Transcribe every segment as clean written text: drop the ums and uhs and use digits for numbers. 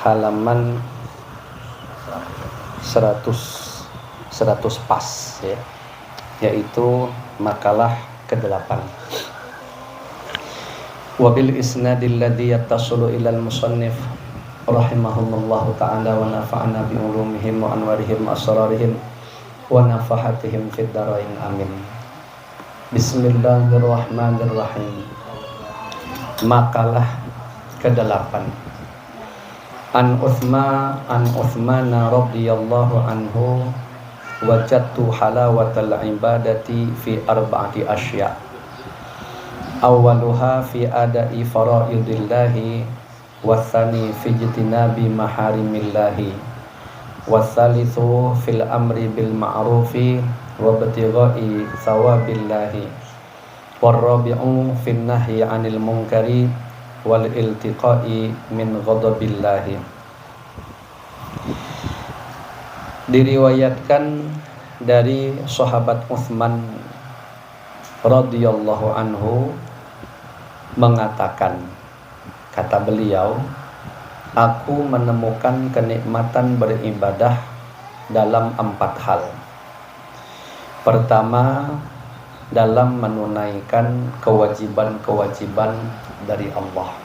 halaman 100 pas ya, yaitu makalah ke-8. Wa bil isnadil ladzi yattasulu ilal musannif rahimahumullahu ta'ala wa nafa'ana bi ulumihim wa anwarihim wa asrarihim wa nafahatihim fid dharain amin. Bismillahirrahmanirrahim. Makalah ke-8. An Uthman radhiyallahu anhu wajadtu halawatal ibadati fi arba'ati asya'. Awwaluha fi ada'i faraidillahi watsani fi ijtinabi maharimillahi watsalitsu fil amri bil ma'rufi wa ibtigha'i thawabillahi warrabi'u fin nahyi 'anil munkari wal iltiqa'i min ghadabillahi. Diriwayatkan dari sahabat Utsman radhiyallahu anhu mengatakan, kata beliau, aku menemukan kenikmatan beribadah dalam 4 hal. Pertama, dalam menunaikan kewajiban-kewajiban dari Allah.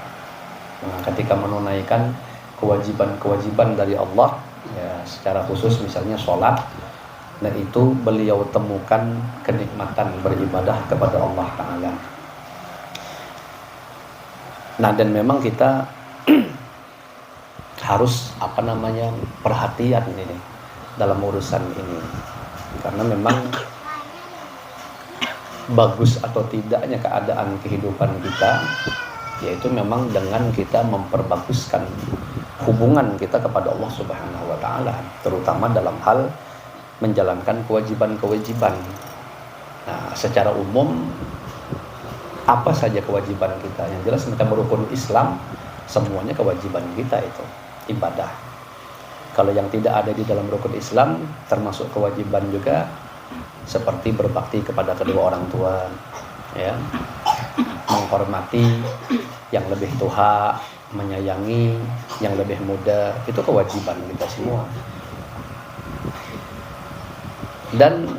Nah, ketika menunaikan kewajiban-kewajiban dari Allah, ya secara khusus misalnya sholat, nah itu beliau temukan kenikmatan beribadah kepada Allah Ta'ala. Nah, dan memang kita harus perhatian ini dalam urusan ini, karena memang bagus atau tidaknya keadaan kehidupan kita, yaitu memang dengan kita memperbaguskan hubungan kita kepada Allah Subhanahu wa Ta'ala, terutama dalam hal menjalankan kewajiban-kewajiban. Nah, secara umum apa saja kewajiban kita? Yang jelas kita berukun Islam, semuanya kewajiban kita itu ibadah. Kalau yang tidak ada di dalam rukun Islam, termasuk kewajiban juga seperti berbakti kepada kedua orang tua, ya, menghormati yang lebih tua, menyayangi yang lebih muda, itu kewajiban kita semua. Dan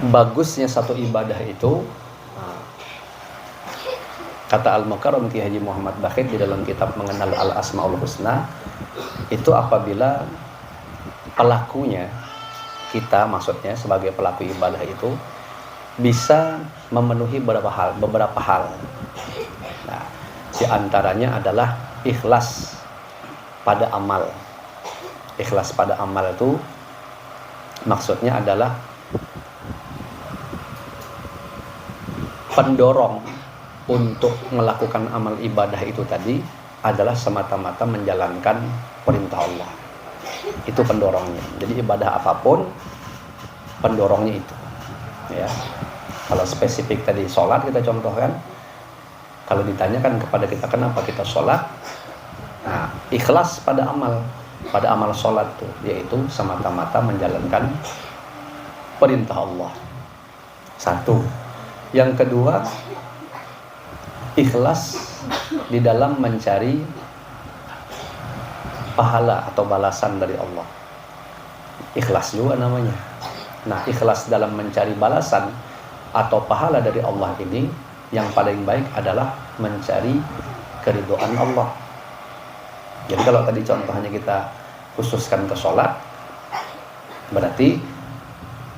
bagusnya satu ibadah itu, kata Al-Mukarram Ki Haji Muhammad Bakhit di dalam kitab Mengenal Al-Asmaul Husna, itu apabila pelakunya, kita maksudnya sebagai pelaku ibadah itu bisa memenuhi beberapa hal. Nah, di antaranya adalah ikhlas pada amal. Ikhlas pada amal itu maksudnya adalah pendorong untuk melakukan amal ibadah itu tadi adalah semata-mata menjalankan perintah Allah. Itu pendorongnya. Jadi ibadah apapun pendorongnya itu, ya. Kalau spesifik tadi sholat kita contohkan, kalau ditanyakan kepada kita kenapa kita sholat, nah ikhlas pada amal sholat tuh, yaitu semata-mata menjalankan perintah Allah. Satu. Yang kedua, ikhlas di dalam mencari pahala atau balasan dari Allah. Ikhlas juga namanya. Nah, ikhlas dalam mencari balasan atau pahala dari Allah ini, yang paling baik adalah mencari keridhaan Allah. Jadi kalau tadi contohnya kita khususkan ke sholat, berarti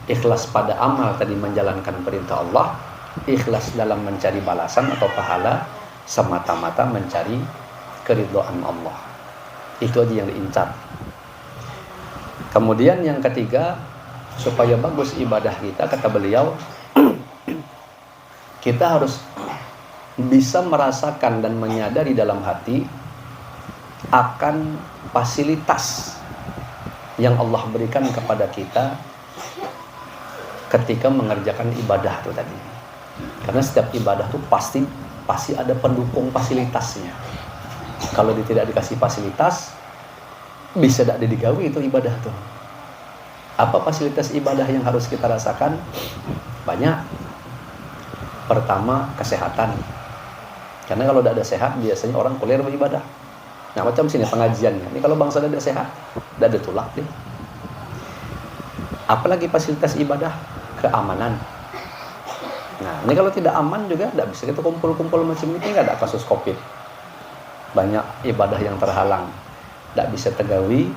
ikhlas pada amal tadi menjalankan perintah Allah, ikhlas dalam mencari balasan atau pahala semata-mata mencari keridhaan Allah. Itu aja yang diincar. Kemudian yang ketiga, supaya bagus ibadah kita, kata beliau, kita harus bisa merasakan dan menyadari dalam hati akan fasilitas yang Allah berikan kepada kita ketika mengerjakan ibadah itu tadi. Karena setiap ibadah itu pasti ada pendukung fasilitasnya. Kalau tidak dikasih fasilitas, bisa tidak digawi itu ibadah tuh. Apa fasilitas ibadah yang harus kita rasakan? Banyak. Pertama, kesehatan. Karena kalau tidak ada sehat, biasanya orang kuliah beribadah. Nah macam sini pengajiannya. Ini kalau bangsa tidak sehat, tidak ada tulak deh. Apalagi fasilitas ibadah, keamanan. Nah ini kalau tidak aman juga tidak bisa kita kumpul-kumpul macam ini. Nggak ada kasus COVID. Banyak ibadah yang terhalang, tidak bisa tegawi,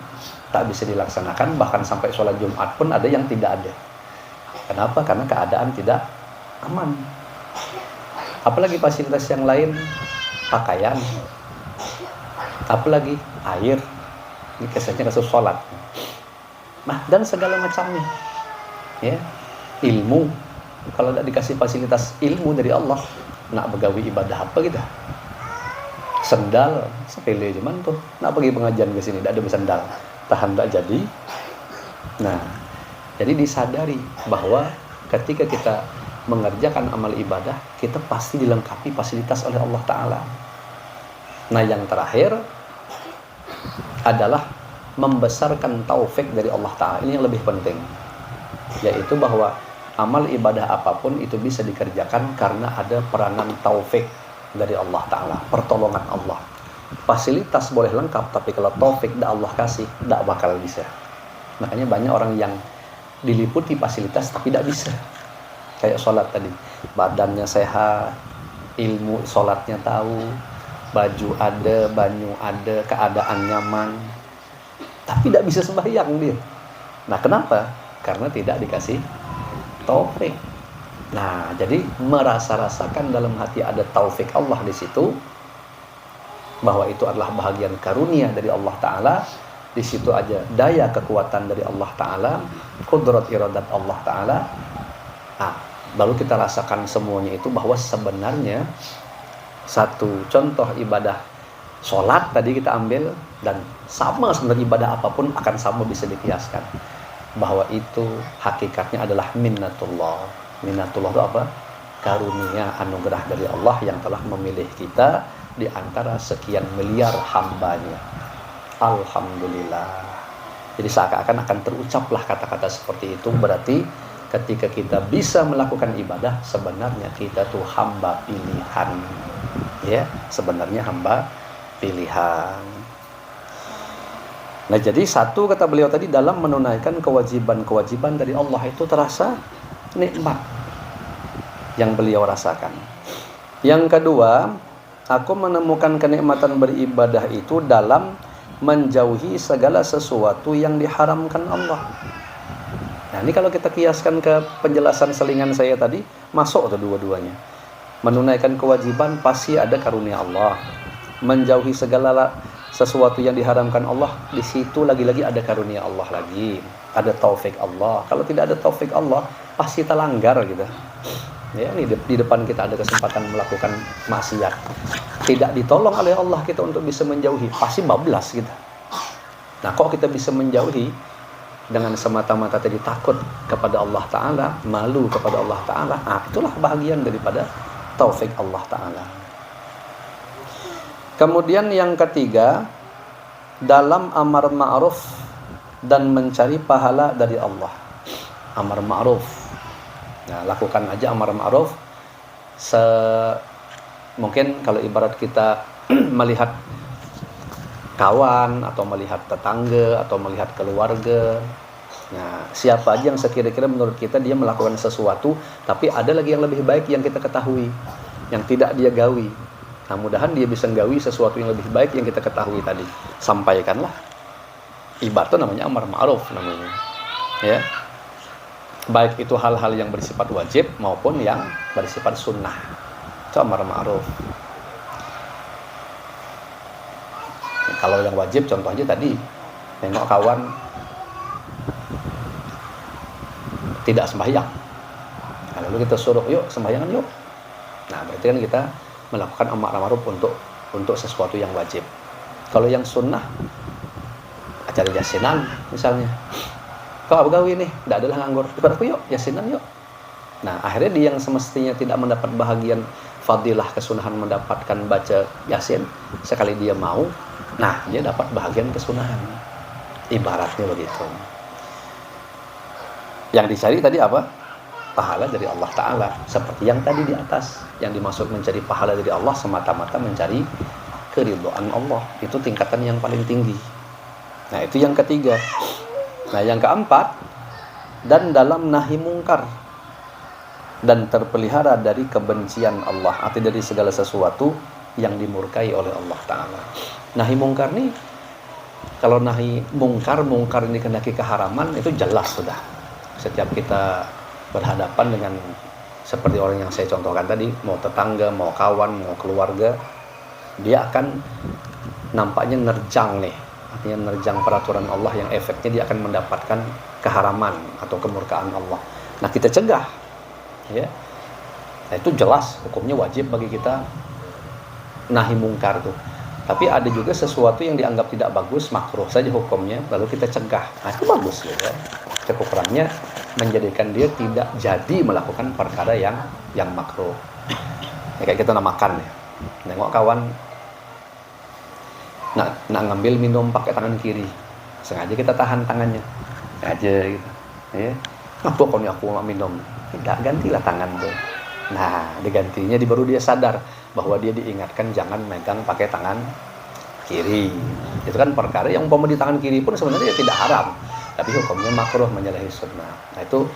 tak bisa dilaksanakan. Bahkan sampai sholat Jumat pun ada yang tidak ada. Kenapa? Karena keadaan tidak aman. Apalagi fasilitas yang lain, pakaian, apalagi air, ini kesannya kasus sholat. Nah dan segala macamnya, ya, ilmu. Kalau tidak dikasih fasilitas ilmu dari Allah, nak begawi ibadah apa kita? Sendal sepele cuman tuh, nak pergi pengajian ke sini, tidak ada bersandal, tahan tak jadi. Nah, jadi disadari bahwa ketika kita mengerjakan amal ibadah, kita pasti dilengkapi fasilitas oleh Allah Ta'ala. Nah yang terakhir adalah membesarkan taufik dari Allah Ta'ala. Ini yang lebih penting, yaitu bahwa amal ibadah apapun itu bisa dikerjakan karena ada peranan taufik dari Allah Ta'ala, pertolongan Allah. Fasilitas boleh lengkap, tapi kalau taufik tidak Allah kasih, tidak bakal bisa. Makanya banyak orang yang diliputi fasilitas tapi tidak bisa. Kayak sholat tadi, badannya sehat, ilmu sholatnya tahu, baju ada, banyu ada, keadaan nyaman, tapi tidak bisa sembahyang dia. Nah kenapa? Karena tidak dikasih taufik. Nah jadi merasa-rasakan dalam hati ada taufik Allah di situ, bahwa itu adalah bahagian karunia dari Allah Ta'ala. Di situ aja daya kekuatan dari Allah Ta'ala, kudrat iradat Allah Ta'ala. Nah, baru kita rasakan semuanya itu, bahwa sebenarnya satu contoh ibadah sholat tadi kita ambil, dan sama sebenarnya ibadah apapun akan sama bisa dikiaskan, bahwa itu hakikatnya adalah minnatullah. Minnatullah itu apa? Karunia, anugerah dari Allah yang telah memilih kita di antara sekian miliar hambanya. Alhamdulillah. Jadi seakan-akan akan terucaplah kata-kata seperti itu. Berarti ketika kita bisa melakukan ibadah, sebenarnya kita tuh hamba pilihan. Ya, sebenarnya hamba pilihan. Nah, jadi satu kata beliau tadi, dalam menunaikan kewajiban-kewajiban dari Allah itu terasa nikmat yang beliau rasakan. Yang kedua, aku menemukan kenikmatan beribadah itu dalam menjauhi segala sesuatu yang diharamkan Allah. Nah, ini kalau kita kiaskan ke penjelasan selingan saya tadi, masuk tuh dua-duanya. Menunaikan kewajiban pasti ada karunia Allah. Menjauhi segala sesuatu yang diharamkan Allah, di situ lagi-lagi ada karunia Allah lagi. Ada taufik Allah. Kalau tidak ada taufik Allah, pasti kita langgar gitu. Ya, ini di depan kita ada kesempatan melakukan maksiat, tidak ditolong oleh Allah kita untuk bisa menjauhi, pasti bablas kita. Nah, kok kita bisa menjauhi dengan semata-mata tadi takut kepada Allah Ta'ala, malu kepada Allah Ta'ala. Nah, itulah bahagian daripada taufik Allah Ta'ala. Kemudian yang ketiga, dalam amar ma'ruf dan mencari pahala dari Allah. Amar ma'ruf. Nah, lakukan aja amar ma'ruf. Mungkin kalau ibarat kita melihat kawan, atau melihat tetangga, atau melihat keluarga. Nah, siapa aja yang sekira-kira menurut kita dia melakukan sesuatu, tapi ada lagi yang lebih baik yang kita ketahui, yang tidak dia gawi. Nah, mudahan dia bisa gawi sesuatu yang lebih baik yang kita ketahui tadi. Sampaikanlah. Ibarat itu namanya amar ma'ruf namanya. Ya. Baik itu hal-hal yang bersifat wajib maupun yang bersifat sunnah. Itu amar ma'ruf. Kalau yang wajib, contoh aja tadi, nengok kawan tidak sembahyang. Nah, lalu kita suruh, yuk sembahyangan yuk. Nah, berarti kan kita melakukan amar ma'ruf untuk sesuatu yang wajib. Kalau yang sunnah, acara yasinan misalnya. Kau begawi nih, tidak adalah nganggur. Ikut aku yuk, yasinan yuk. Nah, akhirnya dia yang semestinya tidak mendapat bahagian fadilah kesunahan mendapatkan baca yasin, sekali dia mau, nah dia dapat bahagian kesunahan. Ibaratnya begitu. Yang dicari tadi apa? Pahala dari Allah Ta'ala. Seperti yang tadi di atas, yang dimaksud mencari pahala dari Allah semata-mata mencari keridhaan Allah. Itu tingkatan yang paling tinggi. Nah, itu yang ketiga. Nah, yang keempat, dan dalam nahi mungkar dan terpelihara dari kebencian Allah, arti dari segala sesuatu yang dimurkai oleh Allah Ta'ala. Nahi mungkar nih, kalau nahi mungkar ini kendaki keharaman, itu jelas sudah. Setiap kita berhadapan dengan seperti orang yang saya contohkan tadi, mau tetangga, mau kawan, mau keluarga, dia akan nampaknya nerjang nih, artinya nerjang peraturan Allah yang efeknya dia akan mendapatkan keharaman atau kemurkaan Allah. Nah, kita cegah, ya. Nah, itu jelas hukumnya wajib bagi kita nahi mungkar tuh. Tapi ada juga sesuatu yang dianggap tidak bagus, makruh saja hukumnya, lalu kita cegah. Nah, itu bagus juga. Kekurangannya menjadikan dia tidak jadi melakukan perkara yang makruh. Ya, kayak kita makan ya. Nengok kawan nak ngambil minum pakai tangan kiri. Sengaja kita tahan tangannya. Aja gitu. Ya. Apa kau nih aku mau minum? Tidak, gantilah tangan tuh. Nah, digantinya baru dia sadar bahwa dia diingatkan jangan megang pakai tangan kiri. Itu kan perkara yang umpama di tangan kiri pun sebenarnya tidak haram, tapi hukumnya makruh, menyalahi sunnah. Nah, itu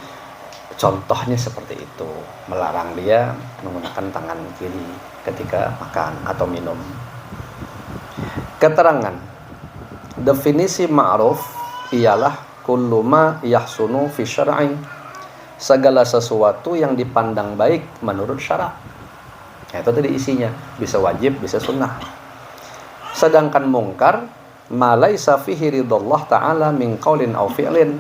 contohnya seperti itu, melarang dia menggunakan tangan kiri ketika makan atau minum. Keterangan definisi ma'ruf ialah kullu ma yahsunu fi syar'i, segala sesuatu yang dipandang baik menurut syarak. Nah, itu tadi isinya, bisa wajib, bisa sunnah. Sedangkan mungkar ma laisa fihi ridallah ta'ala min qaulin aw fi'lin.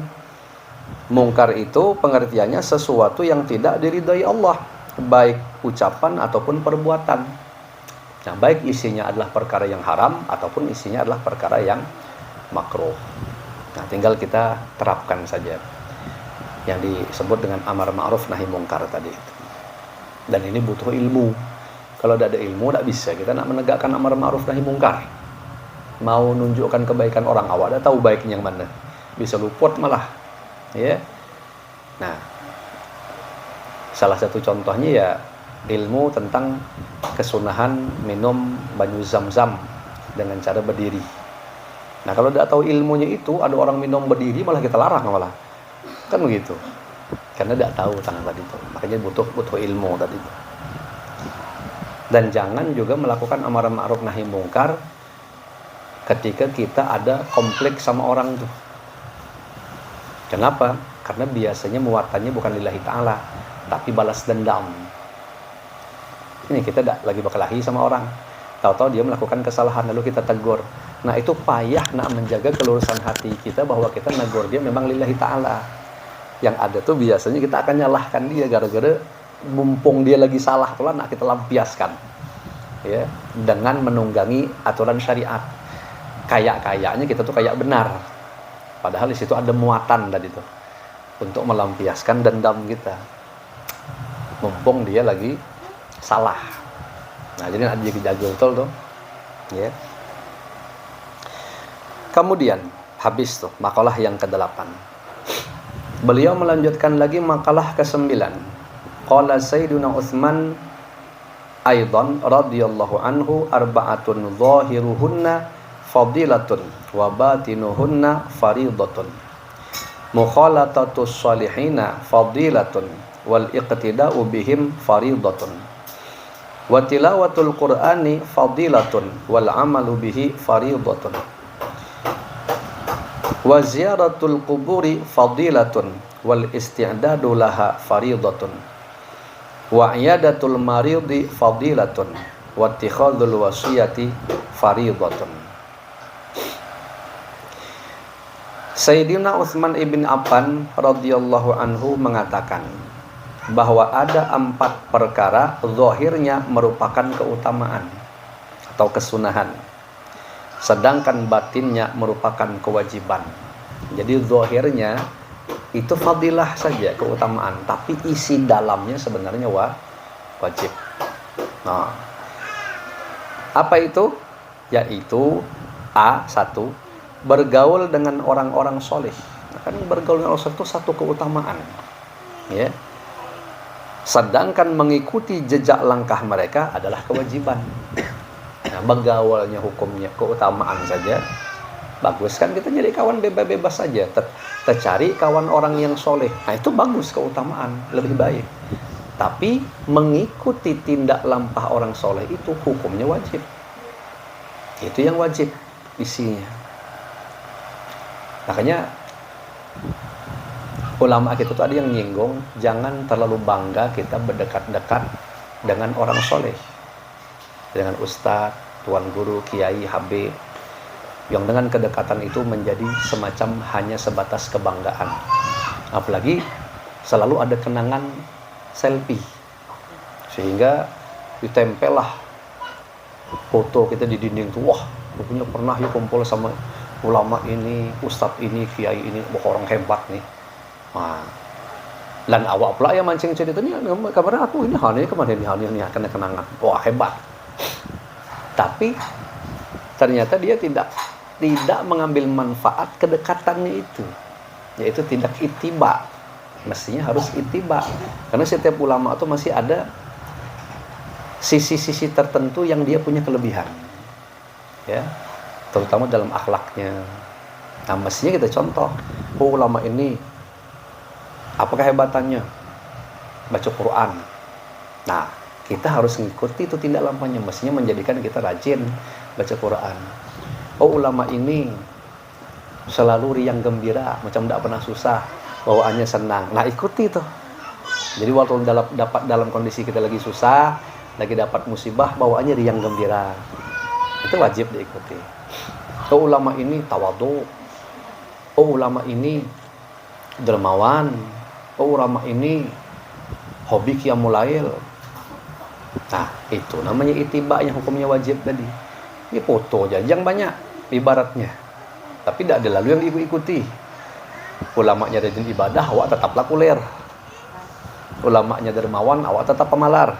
Mungkar itu pengertiannya sesuatu yang tidak diridhai Allah, baik ucapan ataupun perbuatan. Nah, baik isinya adalah perkara yang haram ataupun isinya adalah perkara yang makruh. Nah, tinggal kita terapkan saja yang disebut dengan amar ma'ruf nahi mungkar tadi. Dan ini butuh ilmu. Kalau tidak ada ilmu, tidak bisa kita nak menegakkan amar ma'ruf nahi mungkar. Mau nunjukkan kebaikan orang awak, dah tahu baiknya yang mana, bisa luput malah. Ya. Nah, salah satu contohnya ya ilmu tentang kesunahan minum banyu zam-zam dengan cara berdiri. Nah, kalau tidak tahu ilmunya itu, ada orang minum berdiri malah kita larang malah. Kan begitu. Karena tidak tahu tentang tadi itu. Makanya butuh ilmu tadi itu. Dan jangan juga melakukan amar ma'ruf nahi mungkar ketika kita ada konflik sama orang tuh. Kenapa? Karena biasanya muatannya bukan lillahi ta'ala, tapi balas dendam. Ini kita lagi berkelahi sama orang, tahu-tahu dia melakukan kesalahan lalu kita tegur. Nah, itu payah nak menjaga kelurusan hati kita bahwa kita negur dia memang lillahi ta'ala. Yang ada tuh biasanya kita akan nyalahkan dia gara-gara mumpung dia lagi salah pula nak kita lampiaskan. Ya, dengan menunggangi aturan syariat. Kayak-kayaknya kita tuh kayak benar. Padahal di situ ada muatan tadi tuh untuk melampiaskan dendam kita. Mumpung dia lagi salah. Nah, jadi ada jaga betul tuh. Ya. Kemudian habis tuh makalah yang ke-8. Beliau melanjutkan lagi makalah ke-9. Qala Sayyiduna Utsman aidan radhiyallahu anhu arba'atun zahiruhunna fadilatun wa batinuhunna faridatun. Mukhalatatus salihina fadilatun wal iqtida'u bihim faridatun. Wa tilawatul Qur'ani fadilatun wal amalu bihi faridatun. Wa ziyaratul quburi fadilatun wal isti'dadu laha faridatun. Wa iyadatul maridi fadilatun wa ittikhadul wasiyati faridatun. Sayyidina Utsman ibn Affan radhiyallahu anhu mengatakan bahwa ada 4 perkara zahirnya merupakan keutamaan atau kesunahan, sedangkan batinnya merupakan kewajiban. Jadi zahirnya itu fadilah saja, keutamaan, tapi isi dalamnya sebenarnya wajib. Nah, apa itu? Yaitu A1, bergaul dengan orang-orang soleh. Nah, kan bergaul dengan orang soleh itu satu keutamaan, ya. Sedangkan mengikuti jejak langkah mereka adalah kewajiban. Nah, begaulnya, hukumnya, keutamaan saja bagus kan, kita jadi kawan bebas-bebas saja, tercari kawan orang yang soleh, nah itu bagus, keutamaan lebih baik. Tapi mengikuti tindak lampah orang soleh itu hukumnya wajib, itu yang wajib isinya. Makanya ulama kita tuh ada yang nyinggung, jangan terlalu bangga kita berdekat-dekat dengan orang soleh, dengan ustadz, tuan guru, kiai, habib, yang dengan kedekatan itu menjadi semacam hanya sebatas kebanggaan. Apalagi selalu ada kenangan selfie, sehingga ditempel lah foto kita di dinding tuh, wah punya pernah ya kumpul sama ulama ini, ustadz ini, kiai ini, wah orang hebat nih. Nah, dan awak pula yang mancing ceritanya, kabarnya aku ini hal ini kemarin ini kena kenangan, wah hebat. Tapi ternyata dia tidak mengambil manfaat kedekatannya itu, yaitu tidak ittiba. Mestinya harus ittiba, karena setiap ulama itu masih ada sisi-sisi tertentu yang dia punya kelebihan, ya, terutama dalam akhlaknya. Nah, mestinya kita contoh, oh ulama ini apa kehebatannya? Baca Quran. Nah, kita harus mengikuti itu tindak lampahnya, mestinya menjadikan kita rajin baca Quran. Oh ulama ini selalu riang gembira, macam tidak pernah susah, bawaannya senang. Nah ikuti tuh. Jadi waktu dalam kondisi kita lagi susah, lagi dapat musibah, bawaannya riang gembira, itu wajib diikuti. Oh ulama ini tawadhu, oh ulama ini dermawan, oh ulama ini hobi qiyamul lail. Nah itu namanya ittiba yang hukumnya wajib tadi. Ini foto aja yang banyak ibaratnya, tapi tidak ada lalu yang diikuti. Ulamanya rajin ibadah, awak tetaplah kuler. Ulamanya dermawan, awak tetap pemalar.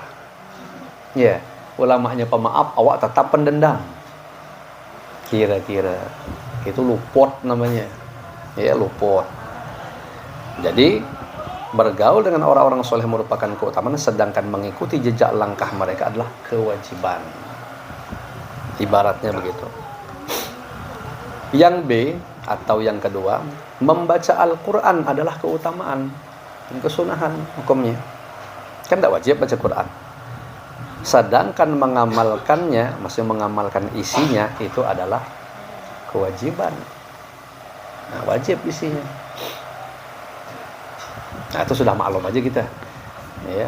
Ya, ulamanya pemaaf, awak tetap pendendam. Kira-kira itu luput namanya. Ya, luput. Jadi bergaul dengan orang-orang soleh merupakan keutamaan, sedangkan mengikuti jejak langkah mereka adalah kewajiban. Ibaratnya begitu. Yang B atau yang kedua, membaca Al-Quran adalah keutamaan, kesunahan hukumnya. Kan tidak wajib baca Quran. Sedangkan mengamalkannya, maksudnya mengamalkan isinya, itu adalah kewajiban. Nah, wajib isinya. Nah, itu sudah maklum aja kita. Ya.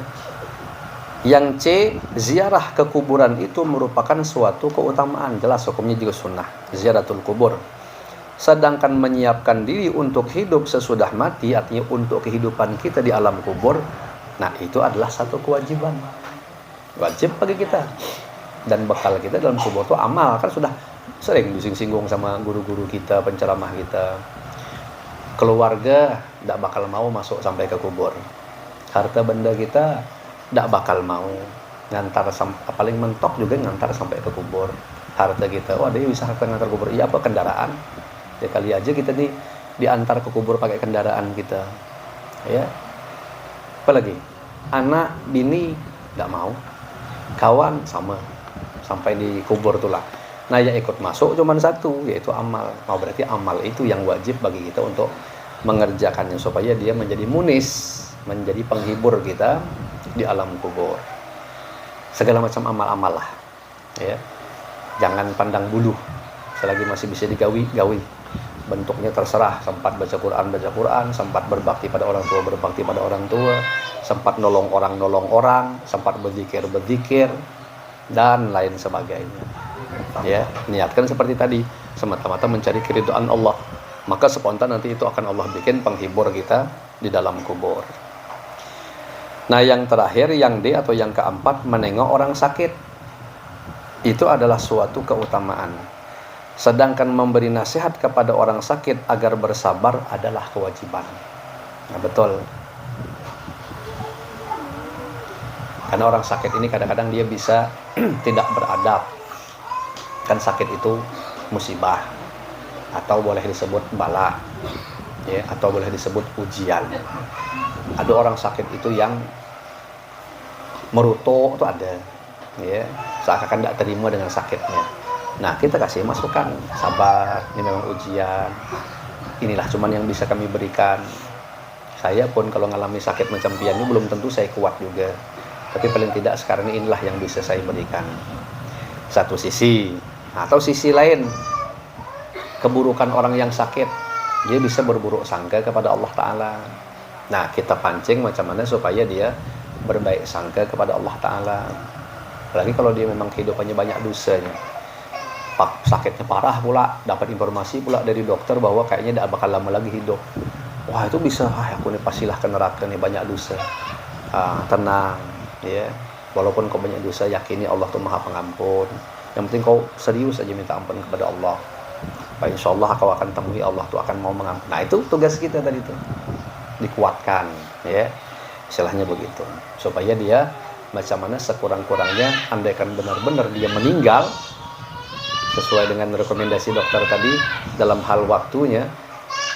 Yang C, ziarah ke kuburan itu merupakan suatu keutamaan, jelas hukumnya juga sunnah, ziaratul kubur. Sedangkan menyiapkan diri untuk hidup sesudah mati, artinya untuk kehidupan kita di alam kubur, nah itu adalah satu kewajiban, wajib bagi kita. Dan bekal kita dalam kubur itu amal, kan sudah sering disinggung sama guru-guru kita, penceramah kita. Keluarga tidak bakal mau masuk sampai ke kubur, harta benda kita tidak bakal mau ngantar, paling mentok juga ngantar sampai ke kubur harta kita. Oh ada yang bisa harta ngantar kubur, iya apa kendaraan ya, kali aja kita diantar ke kubur pakai kendaraan kita, ya. Apalagi anak bini tidak mau, kawan sama, sampai di kubur itulah. Nah yang ikut masuk cuma satu, yaitu amal. Oh berarti amal itu yang wajib bagi kita untuk mengerjakannya, supaya dia menjadi munis, menjadi penghibur kita di alam kubur. Segala macam amal-amal lah, ya. Jangan pandang bulu, selagi masih bisa digawi. Bentuknya terserah, sempat baca Quran, sempat berbakti pada orang tua, sempat nolong orang, sempat berzikir, dan lain sebagainya. Ya, niatkan seperti tadi, semata-mata mencari keridhaan Allah. Maka spontan nanti itu akan Allah bikin penghibur kita di dalam kubur. Nah yang terakhir, yang D atau yang keempat, menengok orang sakit. Itu adalah suatu keutamaan. Sedangkan memberi nasihat kepada orang sakit agar bersabar adalah kewajiban. Nah betul. Karena orang sakit ini kadang-kadang dia bisa tidak beradab. Kan sakit itu musibah, atau boleh disebut bala, ya, atau boleh disebut ujian. Ada orang sakit itu yang merutuk itu ada, ya, seakan-akan tidak terima dengan sakitnya. Nah, kita kasih masukan, sabar, ini memang ujian, inilah cuman yang bisa kami berikan. Saya pun kalau ngalami sakit macam pian ini belum tentu saya kuat juga, tapi paling tidak sekarang ini inilah yang bisa saya berikan. Satu sisi, atau sisi lain, keburukan orang yang sakit, dia bisa berburuk sangka kepada Allah Ta'ala. Nah, kita pancing macam mana supaya dia berbaik sangka kepada Allah Ta'ala. Apalagi kalau dia memang kehidupannya banyak dosanya, sakitnya parah pula, dapat informasi pula dari dokter bahwa kayaknya tidak bakal lama lagi hidup. Wah, itu bisa, aku nih pastilah ke neraka nih, banyak dosa. Tenang, ya. Walaupun kau banyak dosa, yakini Allah tuh Maha Pengampun. Yang penting kau serius aja minta ampun kepada Allah. Insya Allah kau akan temui Allah tuh akan mau mengampuni. Nah, itu tugas kita tadi tuh, dikuatkan, ya, istilahnya begitu, supaya dia macam mana sekurang-kurangnya, andaikan benar-benar dia meninggal sesuai dengan rekomendasi dokter tadi dalam hal waktunya,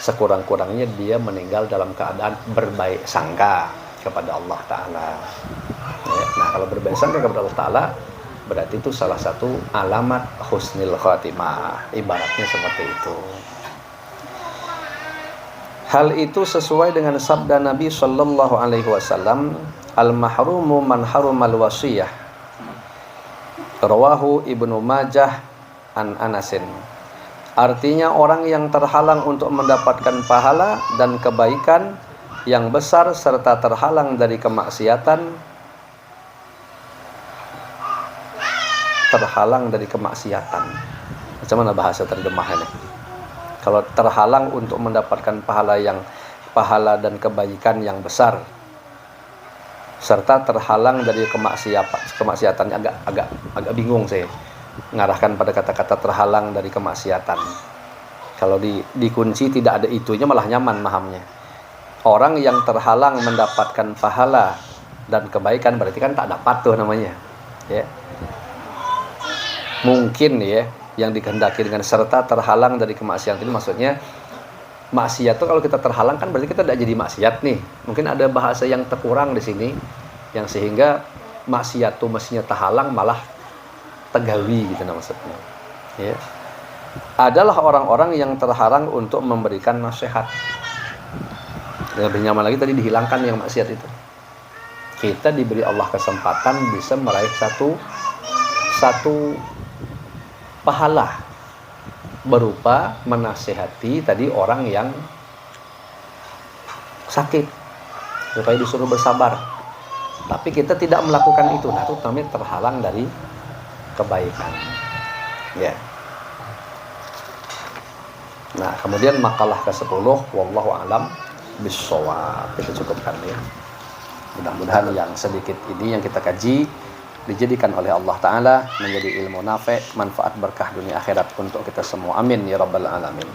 sekurang-kurangnya dia meninggal dalam keadaan berbaik sangka kepada Allah Ta'ala, ya. Nah, kalau berbaik sangka kepada Allah Ta'ala berarti itu salah satu alamat husnul khatimah, ibaratnya seperti itu. Hal itu sesuai dengan sabda Nabi Shallallahu Alaihi Wasallam, al-mahrumu man harumal wasiyah, rawahu Ibnu Majah an Anasin. Artinya orang yang terhalang untuk mendapatkan pahala dan kebaikan yang besar serta terhalang dari kemaksiatan, macam mana bahasa terjemahannya? Kalau terhalang untuk mendapatkan pahala dan kebaikan yang besar serta terhalang dari kemaksiatan, agak bingung saya mengarahkan pada kata-kata terhalang dari kemaksiatan. Kalau dikunci tidak ada itunya malah nyaman mahamnya. Orang yang terhalang mendapatkan pahala dan kebaikan berarti kan tak dapat tuh namanya, ya. Mungkin ya yang dikehendaki dengan serta terhalang dari kemaksiatan ini maksudnya maksiat itu kalau kita terhalang kan berarti kita tidak jadi maksiat nih. Mungkin ada bahasa yang terkurang di sini yang sehingga maksiat itu mestinya terhalang malah tegawi gitu maksudnya, ya. Adalah orang-orang yang terhalang untuk memberikan nasihat. Lebih nyaman lagi tadi dihilangkan yang maksiat itu. Kita diberi Allah kesempatan bisa meraih satu pahala berupa menasihati tadi orang yang sakit supaya disuruh bersabar, tapi kita tidak melakukan itu. Nah, itu namanya terhalang dari kebaikan, ya. Nah, kemudian makalah ke-10, wallahu a'lam bissawab. Kita cukupkan ya. Mudah-mudahan yang sedikit ini yang kita kaji dijadikan oleh Allah Ta'ala menjadi ilmu nafi', manfaat berkah dunia akhirat untuk kita semua. Amin ya rabbal alamin.